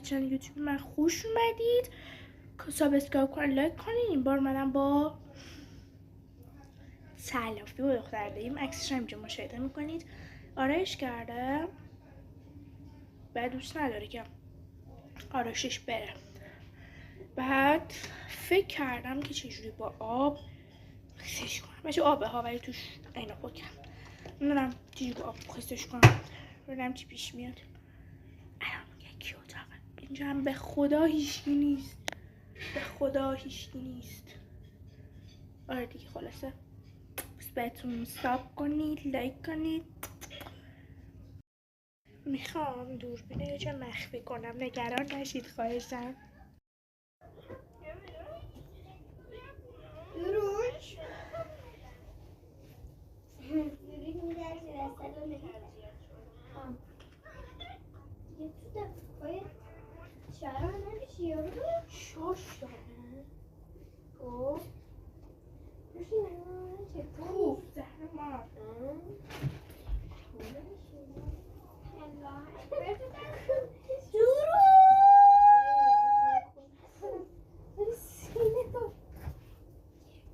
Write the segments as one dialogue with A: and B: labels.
A: چنل یوتیوب من خوش اومدید. سابسکرایب کنید، لایک کنید. این بار منم با سلافی و دختر داریم. عکسش هم اینجا مشاهده میکنید. آرایش کرده. بعد دوست نداره که آرایشش بره. بعد فکر کردم که چجوری با آب خیسش کنم. بچه آبه ها ولی توش اینا پاکم. نمیدونم چجوری با آب خیسش کنم. ببینم چی پیش میاد. الان یکی اتاقه. اینجا هم به خدا هیچکی نیست. به خدا هیچکی نیست. آره دیگه خلاصه. بس بهتون ساب کنید، لایک کنید. میخوام دوربینه یه جا مخفی کنم. نگران نشید خواهشم.
B: روش یوری می‌درسی رسالو نمی‌درسی یه تو دفعه چرا نمیشه یارو
A: شاش داره.
B: خب روشی نمید چطور
A: زهر مار.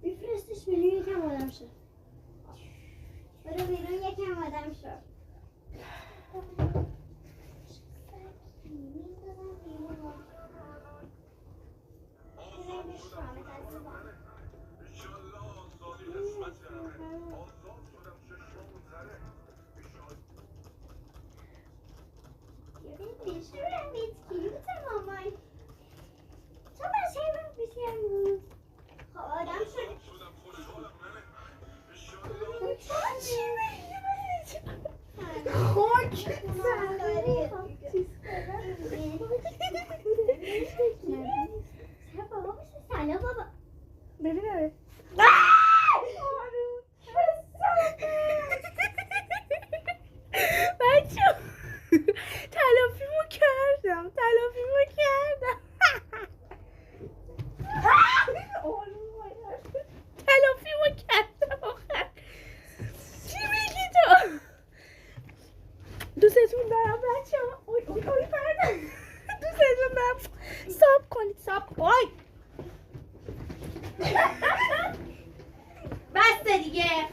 B: بفرستش بیرون یکم آدم شد. برو بیرون یکم آدم شد.
A: ببینم بچه تلافیمو کردم. تلافیمو کردم آخر. چی میگی تو؟ دوستتون دارم بچه ها. اوی پردم. دوستتون دارم. ساب کنید. وای
B: بسته دیگه.